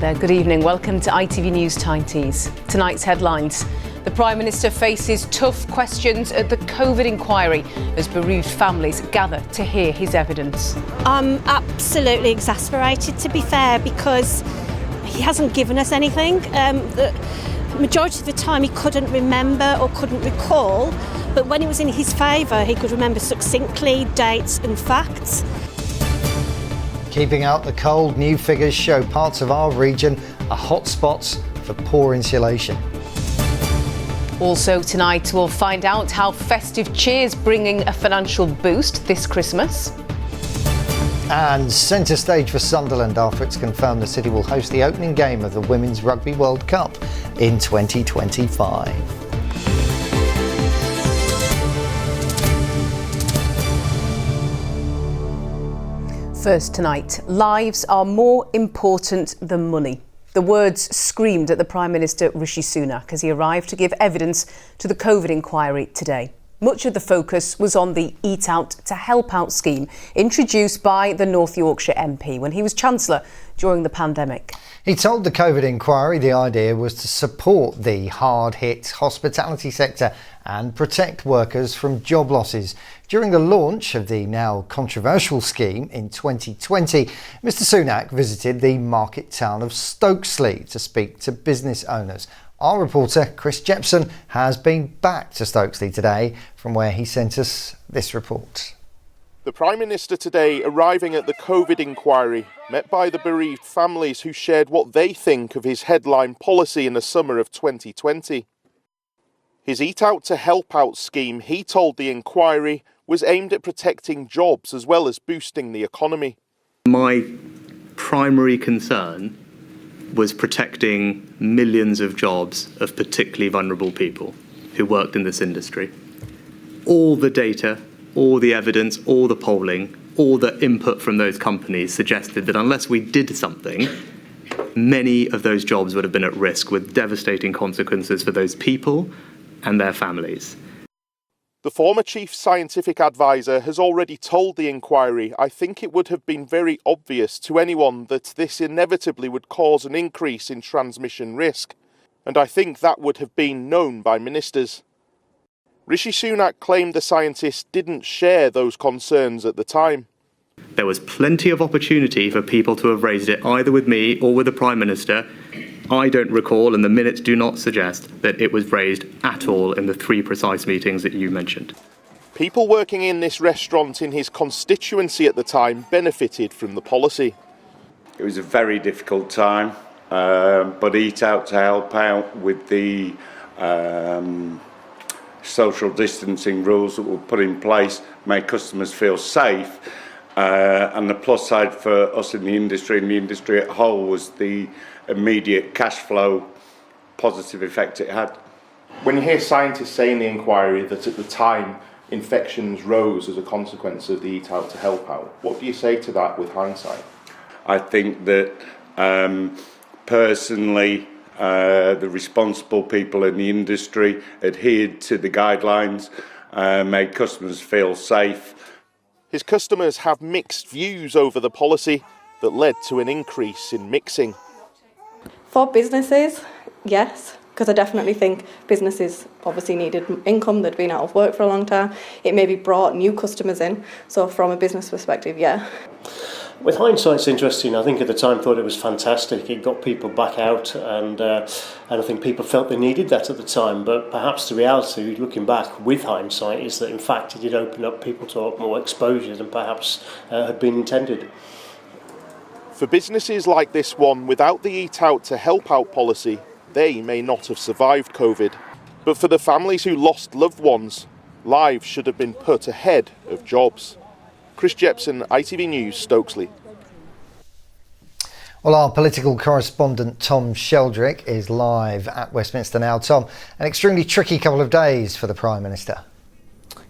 there, good evening. Welcome to ITV News Tyne Tees. Tonight's headlines. The Prime Minister faces tough questions at the COVID inquiry as bereaved families gather to hear his evidence. I'm absolutely exasperated, to be fair, because he hasn't given us anything. The majority of the time he couldn't remember or couldn't recall, but when it was in his favour he could remember succinctly dates and facts. Keeping out the cold, new figures show parts of our region are hotspots for poor insulation. Also tonight we'll find out how festive cheer's bringing a financial boost this Christmas. And centre stage for Sunderland after it's confirmed the city will host the opening game of the Women's Rugby World Cup in 2025. First tonight, lives are more important than money. The words screamed at the Prime Minister Rishi Sunak as he arrived to give evidence to the COVID inquiry today. Much of the focus was on the Eat Out to Help Out scheme introduced by the North Yorkshire MP when he was Chancellor during the pandemic. He told the COVID inquiry the idea was to support the hard-hit hospitality sector and protect workers from job losses. During the launch of the now controversial scheme in 2020, Mr Sunak visited the market town of Stokesley to speak to business owners. Our reporter Chris Jepson has been back to Stokesley today, from where he sent us this report. The Prime Minister today arriving at the COVID inquiry, met by the bereaved families who shared what they think of his headline policy in the summer of 2020. His Eat Out to Help Out scheme, he told the inquiry, was aimed at protecting jobs as well as boosting the economy. My primary concern was protecting millions of jobs of particularly vulnerable people who worked in this industry. All the data, all the evidence, all the polling, all the input from those companies suggested that unless we did something, many of those jobs would have been at risk with devastating consequences for those people and their families. The former chief scientific advisor has already told the inquiry, I think it would have been very obvious to anyone that this inevitably would cause an increase in transmission risk, and I think that would have been known by ministers. Rishi Sunak claimed the scientists didn't share those concerns at the time. There was plenty of opportunity for people to have raised it either with me or with the Prime Minister. I don't recall, and the minutes do not suggest, that it was raised at all in the 3 precise meetings that you mentioned. People working in this restaurant in his constituency at the time benefited from the policy. It was a very difficult time, but Eat Out to Help Out with the social distancing rules that were put in place made customers feel safe. And the plus side for us in the industry and the industry at whole was the immediate cash flow positive effect it had. When you hear scientists say in the inquiry that at the time infections rose as a consequence of the Eat Out to Help Out, what do you say to that with hindsight? I think that personally the responsible people in the industry adhered to the guidelines, made customers feel safe. His customers have mixed views over the policy that led to an increase in mixing. For businesses, yes, because I definitely think businesses obviously needed income. They'd been out of work for a long time. It maybe brought new customers in. So from a business perspective, yeah. With hindsight, it's interesting. I think at the time thought it was fantastic. It got people back out, and I think people felt they needed that at the time. But perhaps the reality, looking back with hindsight, is that in fact it did open up people to more exposure than perhaps had been intended. For businesses like this one, without the Eat Out to Help Out policy, they may not have survived COVID. But for the families who lost loved ones, lives should have been put ahead of jobs. Chris Jepson, ITV News, Stokesley. Well, our political correspondent Tom Sheldrick is live at Westminster now. Tom, an extremely tricky couple of days for the Prime Minister.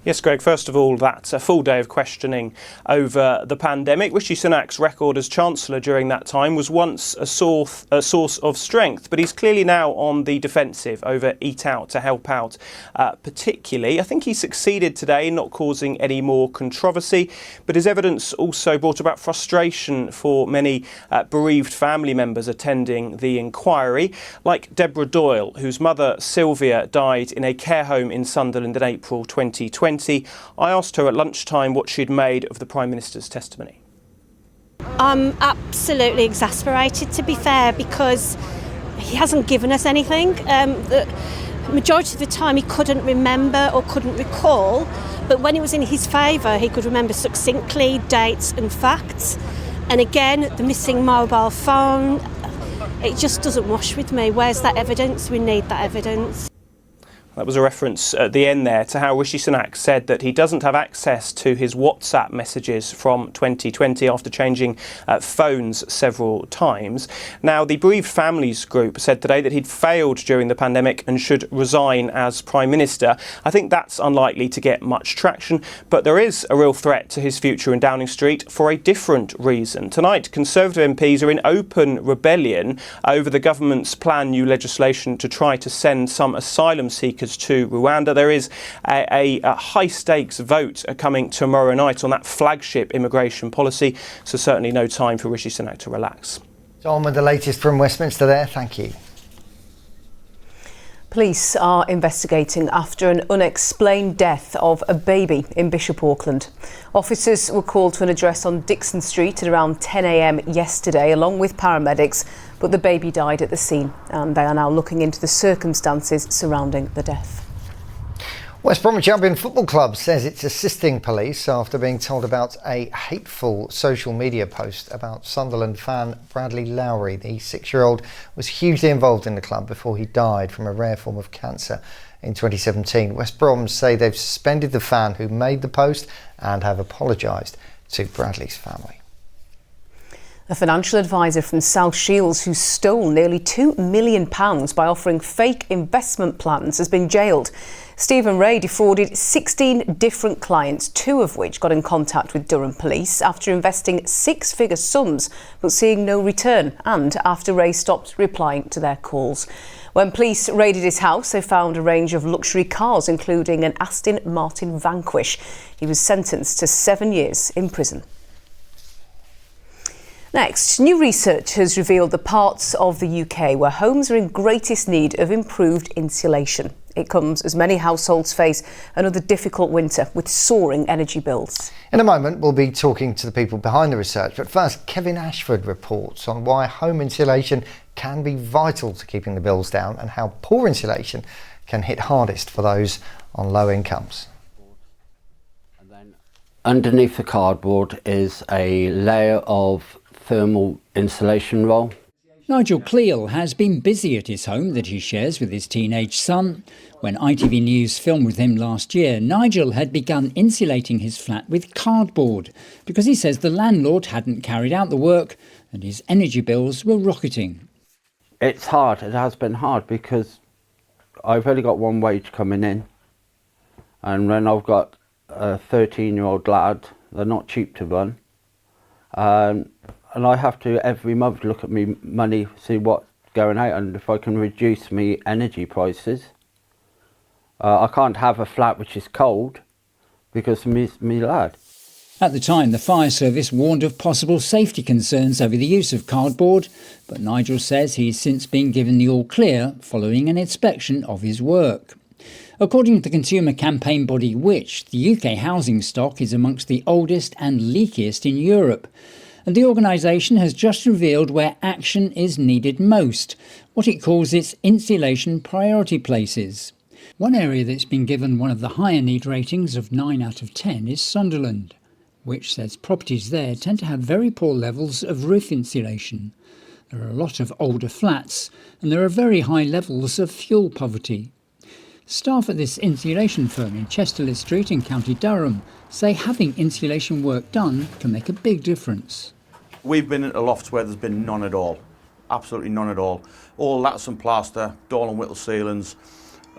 Yes, Greg, first of all, that's a full day of questioning over the pandemic. Rishi Sunak's record as Chancellor during that time was once a source of strength, but he's clearly now on the defensive over Eat Out to help out particularly. I think he succeeded today in not causing any more controversy, but his evidence also brought about frustration for many bereaved family members attending the inquiry, like Deborah Doyle, whose mother Sylvia died in a care home in Sunderland in April 2020. I asked her at lunchtime what she'd made of the Prime Minister's testimony. I'm absolutely exasperated, to be fair, because he hasn't given us anything. The majority of the time he couldn't remember or couldn't recall, but when it was in his favour he could remember succinctly dates and facts. And again, the missing mobile phone, it just doesn't wash with me. Where's that evidence? We need that evidence. That was a reference at the end there to how Rishi Sunak said that he doesn't have access to his WhatsApp messages from 2020 after changing phones several times. Now, the bereaved families group said today that he'd failed during the pandemic and should resign as Prime Minister. I think that's unlikely to get much traction, but there is a real threat to his future in Downing Street for a different reason. Tonight, Conservative MPs are in open rebellion over the government's planned new legislation to try to send some asylum seekers to Rwanda. There is a high-stakes vote coming tomorrow night on that flagship immigration policy, so certainly no time for Rishi Sunak to relax. Tom with the latest from Westminster there, thank you. Police are investigating after an unexplained death of a baby in Bishop Auckland. Officers were called to an address on Dixon Street at around 10 a.m. yesterday, along with paramedics, but the baby died at the scene, and they are now looking into the circumstances surrounding the death. West Bromwich Albion Football Club says it's assisting police after being told about a hateful social media post about Sunderland fan Bradley Lowry. The 6-year-old was hugely involved in the club before he died from a rare form of cancer in 2017. West Brom say they've suspended the fan who made the post and have apologised to Bradley's family. A financial advisor from South Shields who stole nearly £2 million by offering fake investment plans has been jailed. Stephen Ray defrauded 16 different clients, 2 of which got in contact with Durham Police after investing 6-figure sums but seeing no return, and after Ray stopped replying to their calls. When police raided his house, they found a range of luxury cars, including an Aston Martin Vanquish. He was sentenced to 7 years in prison. Next, new research has revealed the parts of the UK where homes are in greatest need of improved insulation. It comes as many households face another difficult winter with soaring energy bills. In a moment, we'll be talking to the people behind the research. But first, Kevin Ashford reports on why home insulation can be vital to keeping the bills down and how poor insulation can hit hardest for those on low incomes. Underneath the cardboard is a layer of thermal insulation roll. Nigel Cleal has been busy at his home that he shares with his teenage son. When ITV News filmed with him last year, Nigel had begun insulating his flat with cardboard because he says the landlord hadn't carried out the work and his energy bills were rocketing. It's hard, it has been hard because I've only got one wage coming in, and when I've got a 13-year-old lad, they're not cheap to run. And I have to every month look at me money, see what's going out, and if I can reduce me energy prices. I can't have a flat which is cold because me lad. At the time, the fire service warned of possible safety concerns over the use of cardboard, but Nigel says he's since been given the all clear following an inspection of his work. According to the consumer campaign body Which, the UK housing stock is amongst the oldest and leakiest in Europe. And the organisation has just revealed where action is needed most, what it calls its insulation priority places. One area that's been given one of the higher need ratings of 9 out of 10 is Sunderland, which says properties there tend to have very poor levels of roof insulation. There are a lot of older flats, and there are very high levels of fuel poverty. Staff at this insulation firm in Chesterley Street in County Durham say having insulation work done can make a big difference. We've been in a loft where there's been none at all, absolutely none at all. All lattice and plaster, door and whittle ceilings,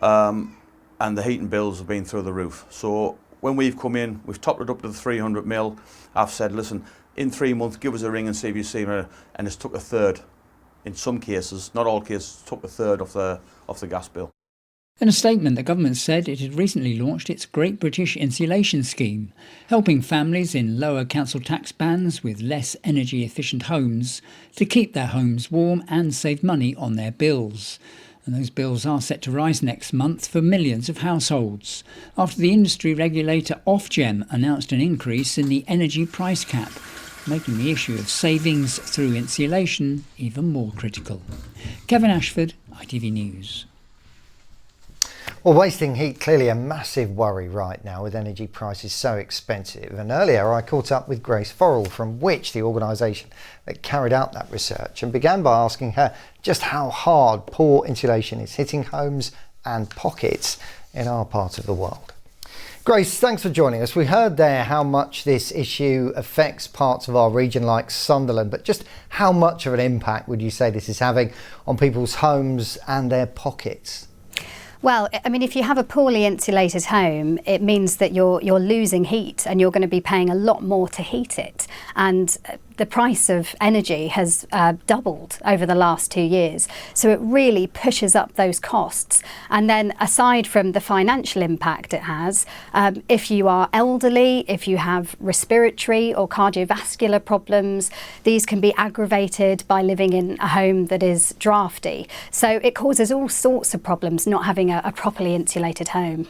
and the heating bills have been through the roof. So When we've come in, we've topped it up to the 300 mil. I've said, listen, in 3 months, give us a ring and see if you see it. And it's took a third. In some cases, not all cases, took a third of the gas bill. In a statement, the government said it had recently launched its Great British Insulation Scheme, helping families in lower council tax bands with less energy efficient homes to keep their homes warm and save money on their bills. And those bills are set to rise next month for millions of households, after the industry regulator Ofgem announced an increase in the energy price cap, making the issue of savings through insulation even more critical. Kevin Ashford, ITV News. Well, wasting heat, clearly a massive worry right now with energy prices so expensive. And earlier I caught up with Grace Forrell from Which, the organisation that carried out that research, and began by asking her just how hard poor insulation is hitting homes and pockets in our part of the world. Grace, thanks for joining us. We heard there how much this issue affects parts of our region like Sunderland, but just how much of an impact would you say this is having on people's homes and their pockets? Well, I mean, if you have a poorly insulated home, it means that you're losing heat and you're going to be paying a lot more to heat it. And the price of energy has doubled over the last 2 years. So it really pushes up those costs. And then aside from the financial impact it has, if you are elderly, if you have respiratory or cardiovascular problems, these can be aggravated by living in a home that is drafty. So it causes all sorts of problems not having a properly insulated home.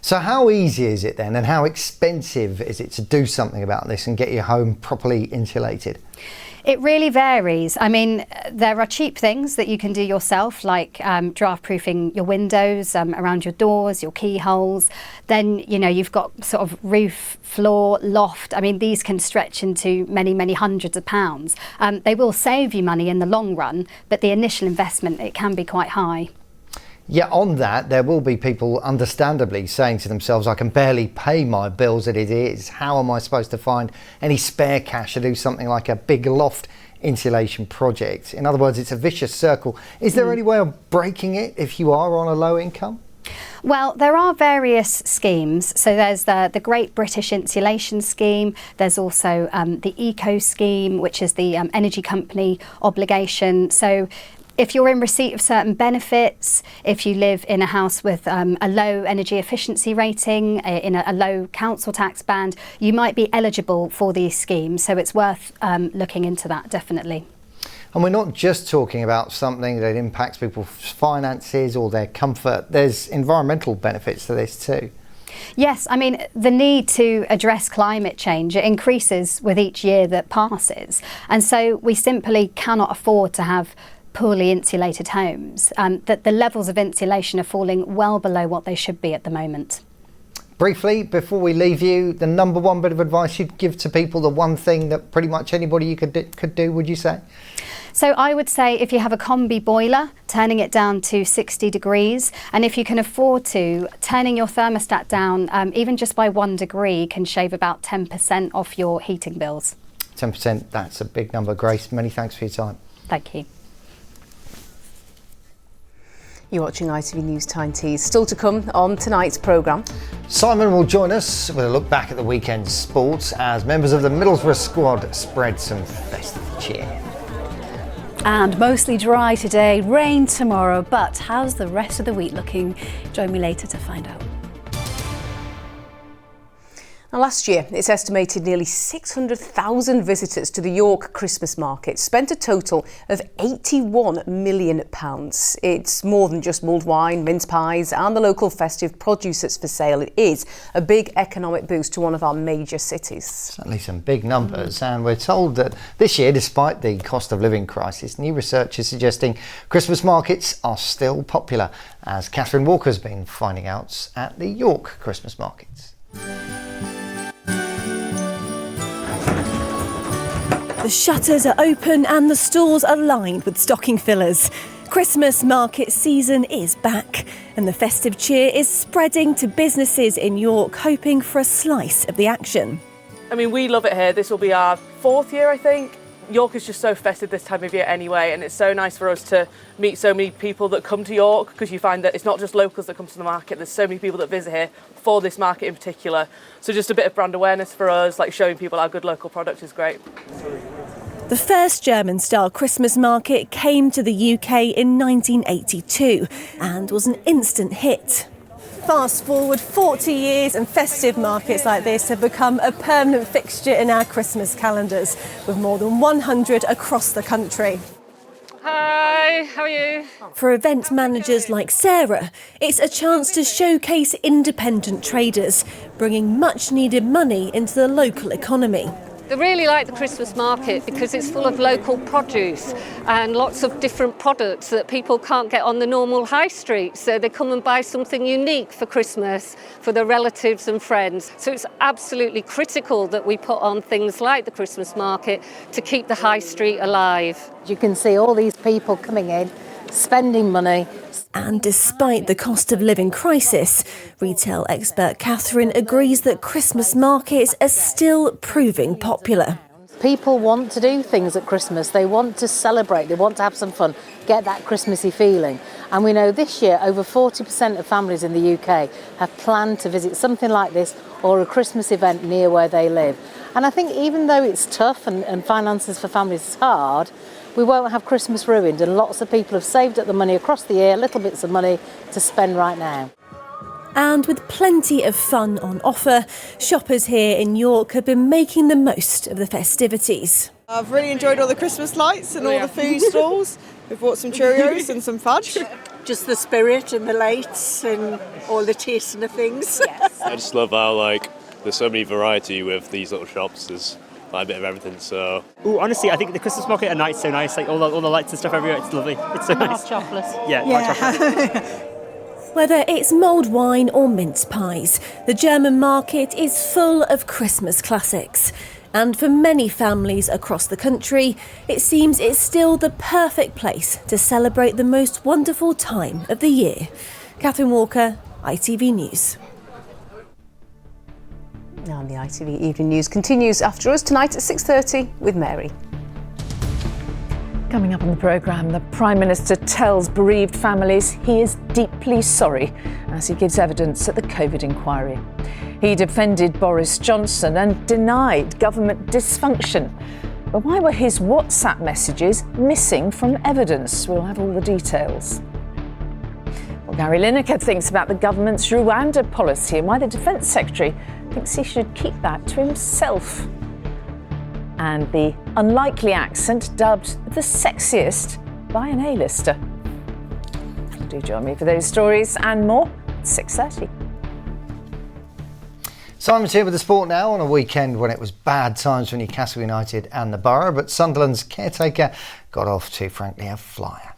So how easy is it then, and how expensive is it to do something about this and get your home properly insulated? It really varies. I mean, there are cheap things that you can do yourself, like draft proofing your windows, around your doors, your keyholes. Then, you know, you've got sort of roof, floor, loft. I mean, these can stretch into many, many hundreds of pounds. They will save you money in the long run, but the initial investment, it can be quite high. Yeah, on that, there will be people understandably saying to themselves, I can barely pay my bills as it is. How am I supposed to find any spare cash to do something like a big loft insulation project? In other words, it's a vicious circle. Is there any way of breaking it if you are on a low income? Well, there are various schemes. So there's the Great British Insulation Scheme. There's also the Eco Scheme, which is the energy company obligation. So if you're in receipt of certain benefits, if you live in a house with a low energy efficiency rating, in a low council tax band, you might be eligible for these schemes. So it's worth looking into that, definitely. And we're not just talking about something that impacts people's finances or their comfort. There's environmental benefits to this too. Yes, I mean, the need to address climate change, it increases with each year that passes. And so we simply cannot afford to have poorly insulated homes, that the levels of insulation are falling well below what they should be at the moment. Briefly, before we leave you, the number one bit of advice you'd give to people, the one thing that pretty much anybody you could do, would you say? So I would say if you have a combi boiler, turning it down to 60 degrees, and if you can afford to, turning your thermostat down even just by 1 degree can shave about 10% off your heating bills. 10%, that's a big number. Grace, many thanks for your time. Thank you. You're watching ITV News Tyne Tees. Still to come on tonight's programme. Simon will join us with a look back at the weekend's sports as members of the Middlesbrough squad spread some festive cheer. And mostly dry today, rain tomorrow, but how's the rest of the week looking? Join me later to find out. Now, last year, it's estimated nearly 600,000 visitors to the York Christmas market spent a total of £81 million. It's more than just mulled wine, mince pies and the local festive produce that's for sale. It is a big economic boost to one of our major cities. Certainly some big numbers, and we're told that this year, despite the cost of living crisis, new research is suggesting Christmas markets are still popular, as Catherine Walker's been finding out at the York Christmas markets. The shutters are open and the stalls are lined with stocking fillers. Christmas market season is back and the festive cheer is spreading to businesses in York, hoping for a slice of the action. I mean, we love it here. This will be our 4th year, I think. York is just so festive this time of year anyway, and it's so nice for us to meet so many people that come to York, because you find that it's not just locals that come to the market, there's so many people that visit here for this market in particular. So just a bit of brand awareness for us, like showing people our good local product is great. The first German-style Christmas market came to the UK in 1982 and was an instant hit. Fast forward 40 years and festive markets like this have become a permanent fixture in our Christmas calendars, with more than 100 across the country. Hi, how are you? For event managers like Sarah, it's a chance to showcase independent traders, bringing much needed money into the local economy. I really like the Christmas market because it's full of local produce and lots of different products that people can't get on the normal high street. So they come and buy something unique for Christmas for their relatives and friends. So it's absolutely critical that we put on things like the Christmas market to keep the high street alive. You can see all these people coming in, spending money. And despite the cost of living crisis, retail expert Catherine agrees that Christmas markets are still proving popular. People want to do things at Christmas. They want to celebrate. They want to have some fun, get that Christmassy feeling. And we know this year over 40% of families in the UK have planned to visit something like this or a Christmas event near where they live. And I think even though it's tough and finances for families is hard, we won't have Christmas ruined, and lots of people have saved up the money across the year, little bits of money to spend right now. And with plenty of fun on offer, shoppers here in York have been making the most of the festivities. I've really enjoyed all the Christmas lights and all the food stalls. We've bought some Cheerios and some fudge. Just the spirit and the lights and all the taste and the things. Yes. I just love how there's so many variety with these little shops. There's a bit of everything, so... Ooh, honestly, I think the Christmas market at night's so nice, all the lights and stuff everywhere, it's lovely. It's so nice. Hot chocolate. Yeah. Hot chocolate. Whether it's mulled wine or mince pies, the German market is full of Christmas classics. And for many families across the country, it seems it's still the perfect place to celebrate the most wonderful time of the year. Catherine Walker, ITV News. Now the ITV Evening News continues after us tonight at 6:30 with Mary. Coming up on the programme, the Prime Minister tells bereaved families he is deeply sorry as he gives evidence at the COVID inquiry. He defended Boris Johnson and denied government dysfunction. But why were his WhatsApp messages missing from evidence? We'll have all the details. Well, Gary Lineker thinks about the government's Rwanda policy and why the Defence Secretary thinks he should keep that to himself. And the unlikely accent dubbed the sexiest by an A-lister. Do join me for those stories and more at 6:30. Simon's here with the sport now on a weekend when it was bad times for Newcastle United and the Borough, but Sunderland's caretaker got off to, frankly, a flyer.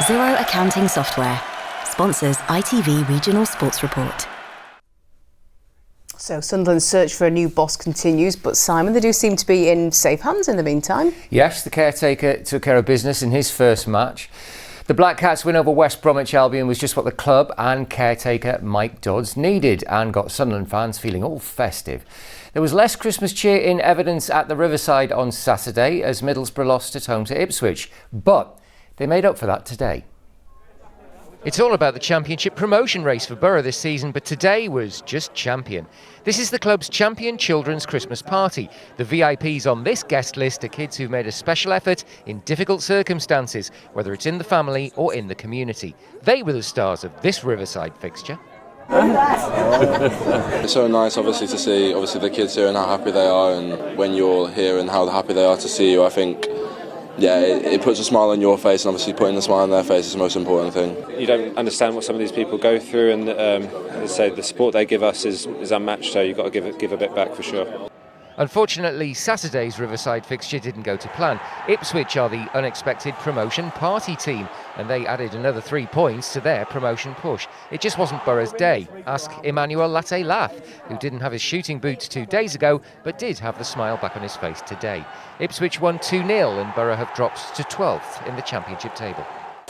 Zero Accounting Software sponsors ITV Regional Sports Report. So Sunderland's search for a new boss continues, but Simon, they do seem to be in safe hands in the meantime. Yes, the caretaker took care of business in his first match. The Black Cats' win over West Bromwich Albion was just what the club and caretaker Mike Dodds needed and got Sunderland fans feeling all festive. There was less Christmas cheer in evidence at the Riverside on Saturday as Middlesbrough lost at home to Ipswich, but they made up for that today. It's all about the championship promotion race for Borough this season, but today was just champion. This is the club's Champion Children's Christmas Party. The VIPs on this guest list are kids who've made a special effort in difficult circumstances, whether it's in the family or in the community. They were the stars of this Riverside fixture. It's so nice, obviously, to see the kids here and how happy they are, and when you're here and how happy they are to see you, I think. Yeah, it puts a smile on your face, and obviously putting a smile on their face is the most important thing. You don't understand what some of these people go through, and as I say, the support they give us is unmatched, so you've got to give a bit back for sure. Unfortunately, Saturday's Riverside fixture didn't go to plan. Ipswich are the unexpected promotion party team, and they added another 3 points to their promotion push. It just wasn't Borough's day. Ask Emmanuel Latte Lath, who didn't have his shooting boots 2 days ago, but did have the smile back on his face today. Ipswich won 2-0, and Borough have dropped to 12th in the championship table.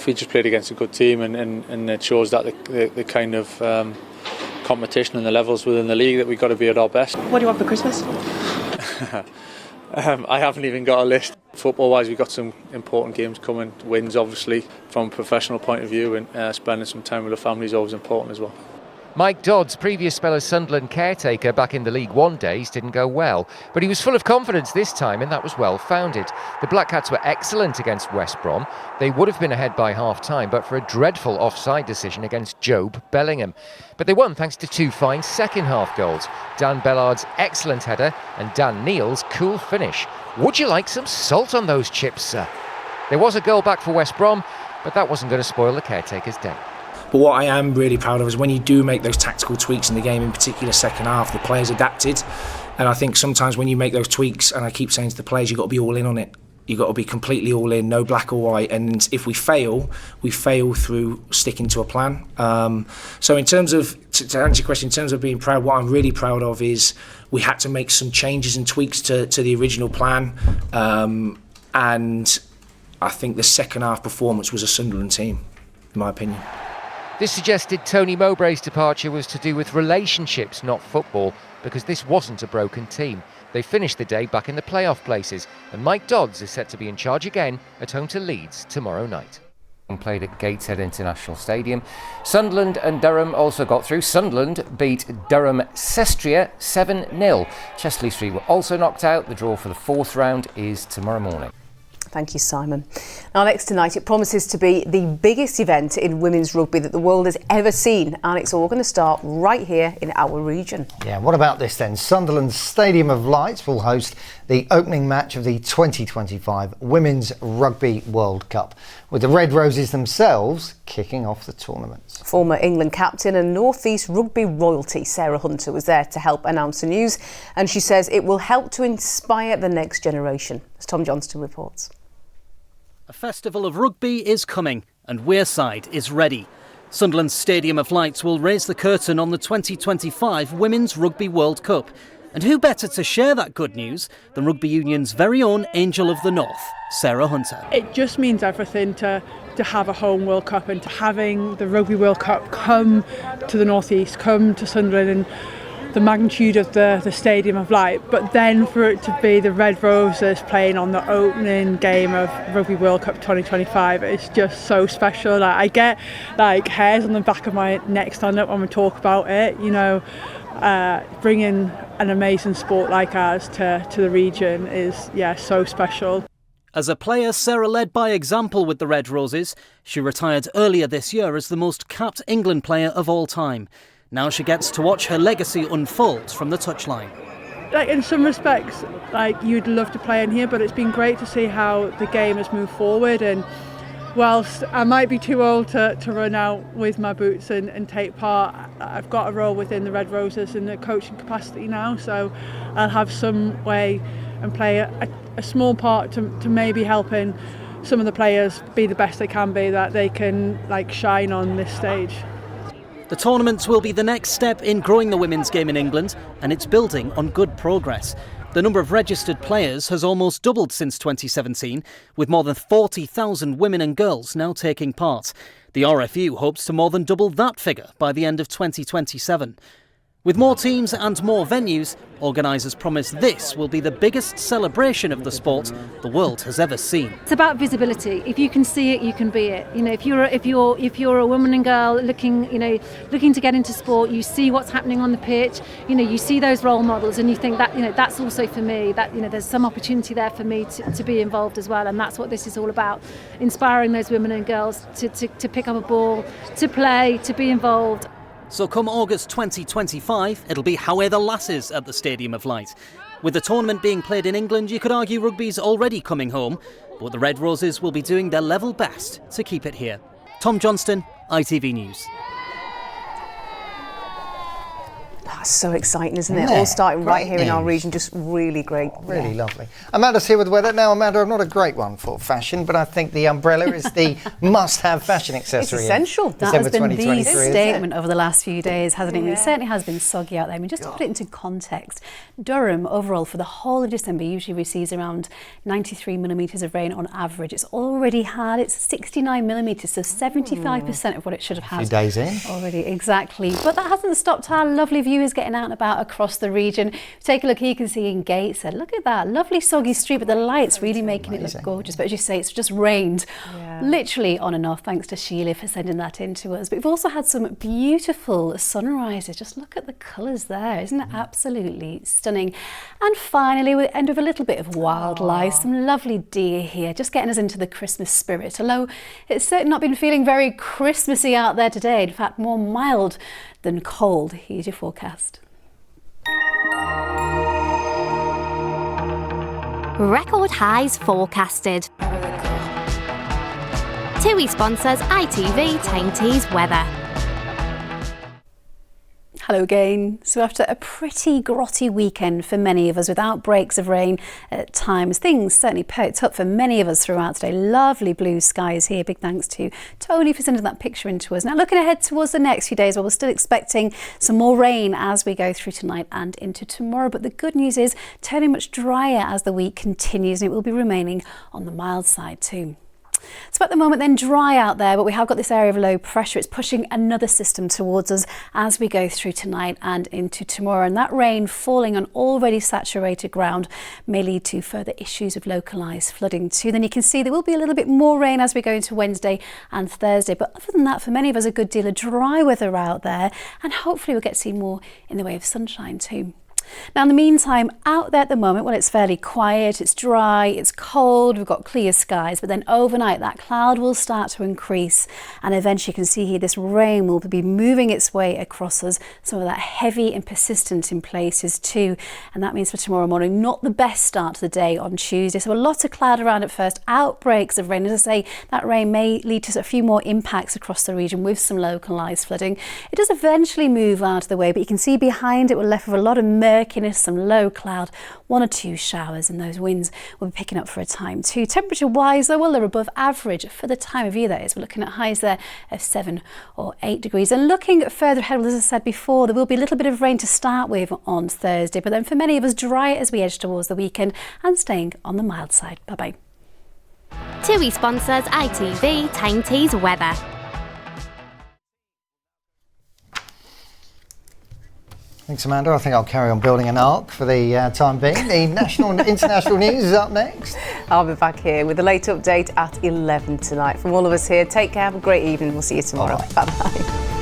We just played against a good team, and it shows that the kind of competition and the levels within the league that we've got to be at our best. What do you want for Christmas? I haven't even got a list. Football-wise, we've got some important games coming. Wins, obviously, from a professional point of view, and spending some time with the family is always important as well. Mike Dodds, previous spell as Sunderland caretaker back in the League One days, didn't go well, but he was full of confidence this time, and that was well founded. The Black Cats were excellent against West Brom. They would have been ahead by half-time, but for a dreadful offside decision against Jobe Bellingham. But they won thanks to two fine second-half goals. Dan Bellard's excellent header and Dan Neal's cool finish. Would you like some salt on those chips, sir? There was a goal back for West Brom, but that wasn't going to spoil the caretaker's day. But what I am really proud of is when you do make those tactical tweaks in the game, in particular second half, the players adapted. And I think sometimes when you make those tweaks, and I keep saying to the players, you've got to be all in on it. You've got to be completely all in, no black or white. And if we fail through sticking to a plan. So in terms of, to answer your question, in terms of being proud, what I'm really proud of is we had to make some changes and tweaks to the original plan. And I think the second half performance was a Sunderland team, in my opinion. This suggested Tony Mowbray's departure was to do with relationships, not football, because this wasn't a broken team. They finished the day back in the playoff places, and Mike Dodds is set to be in charge again at home to Leeds tomorrow night. Played at Gateshead International Stadium. Sunderland and Durham also got through. Sunderland beat Durham Sestria 7-0. Chesley Street were also knocked out. The draw for the fourth round is tomorrow morning. Thank you, Simon. Now, next tonight, it promises to be the biggest event in women's rugby that the world has ever seen, and it's all going to start right here in our region. Yeah, what about this then? Sunderland's Stadium of Lights will host the opening match of the 2025 Women's Rugby World Cup, with the Red Roses themselves kicking off the tournament. Former England captain and North East rugby royalty Sarah Hunter was there to help announce the news, and she says it will help to inspire the next generation, as Tom Johnston reports. A festival of rugby is coming, and Wearside is ready. Sunderland's Stadium of Lights will raise the curtain on the 2025 Women's Rugby World Cup. And who better to share that good news than Rugby Union's very own Angel of the North, Sarah Hunter. It just means everything to have a home World Cup, and to having the Rugby World Cup come to the North East, come to Sunderland, and the magnitude of the Stadium of Light, but then for it to be the Red Roses playing on the opening game of Rugby World Cup 2025, it's just so special. Like, I get hairs on the back of my neck stand up when we talk about it, you know. Bringing an amazing sport like ours to the region is, so special. As a player, Sarah led by example with the Red Roses. She retired earlier this year as the most capped England player of all time. Now she gets to watch her legacy unfold from the touchline. Like, in some respects, you'd love to play in here, but it's been great to see how the game has moved forward. And whilst I might be too old to run out with my boots and take part, I've got a role within the Red Roses in the coaching capacity now, so I'll have some way and play a small part to maybe helping some of the players be the best they can be, that they can shine on this stage. The tournament will be the next step in growing the women's game in England, and it's building on good progress. The number of registered players has almost doubled since 2017, with more than 40,000 women and girls now taking part. The RFU hopes to more than double that figure by the end of 2027. With more teams and more venues, organisers promise this will be the biggest celebration of the sport the world has ever seen. It's about visibility. If you can see it, you can be it. You know, if you're a woman and girl looking to get into sport, you see what's happening on the pitch. You know, you see those role models, and you think that that's also for me. That there's some opportunity there for me to be involved as well, and that's what this is all about: inspiring those women and girls to pick up a ball, to play, to be involved. So come August 2025, it'll be How Are the Lasses at the Stadium of Light. With the tournament being played in England, you could argue rugby's already coming home, but the Red Roses will be doing their level best to keep it here. Tom Johnston, ITV News. That's so exciting, isn't it? All starting right here in our region, just really great. Really lovely. Amanda's here with the weather. Now, Amanda, I'm not a great one for fashion, but I think the umbrella is the must-have fashion accessory. It's essential. That has been the 2023, statement over the last few days, hasn't it? It certainly has been soggy out there. I mean, just to put it into context, Durham overall for the whole of December usually receives around 93 millimetres of rain on average. It's already had its 69 millimetres, so 75% of what it should have had. A few days in. Already, exactly. But that hasn't stopped our lovely viewers getting out and about across the region. Take a look here, you can see in Gateshead. Look at that, lovely soggy street, but the lights really making it look gorgeous. But as you say, it's just rained literally on and off, thanks to Sheila for sending that in to us. But we've also had some beautiful sunrises. Just look at the colours there, isn't it absolutely stunning? And finally, we end with a little bit of wildlife, some lovely deer here, just getting us into the Christmas spirit. Although it's certainly not been feeling very Christmassy out there today, in fact more mild than cold. Here's your forecast. Record highs forecasted. TUI sponsors ITV Tyne's weather. Hello again. So after a pretty grotty weekend for many of us with outbreaks of rain at times, things certainly perked up for many of us throughout today. Lovely blue skies here. Big thanks to Tony for sending that picture in to us. Now looking ahead towards the next few days, well, we're still expecting some more rain as we go through tonight and into tomorrow. But the good news is turning much drier as the week continues, and it will be remaining on the mild side too. So at the moment then dry out there, but we have got this area of low pressure. It's pushing another system towards us as we go through tonight and into tomorrow. And that rain falling on already saturated ground may lead to further issues of localised flooding too. Then you can see there will be a little bit more rain as we go into Wednesday and Thursday. But other than that, for many of us, a good deal of dry weather out there. And hopefully we'll get to see more in the way of sunshine too. Now in the meantime, out there at the moment, well, it's fairly quiet, it's dry, it's cold, we've got clear skies, but then overnight that cloud will start to increase, and eventually you can see here this rain will be moving its way across us, some of that heavy and persistent in places too, and that means for tomorrow morning, not the best start to the day on Tuesday. So a lot of cloud around at first, outbreaks of rain. As I say, that rain may lead to a few more impacts across the region with some localised flooding. It does eventually move out of the way, but you can see behind it we're left with a lot of murkiness, some low cloud, 1 or 2 showers, and those winds will be picking up for a time too. Temperature wise though, well, they're above average for the time of year that is. We're looking at highs there of 7 or 8 degrees. And looking further ahead, well, as I said before, there will be a little bit of rain to start with on Thursday, but then for many of us dry as we edge towards the weekend and staying on the mild side. Bye bye. TUI sponsors ITV Tyne's weather. Thanks, Amanda. I think I'll carry on building an ark for the time being. The national and international news is up next. I'll be back here with the late update at 11 tonight. From all of us here, take care, have a great evening. We'll see you tomorrow. Bye-bye.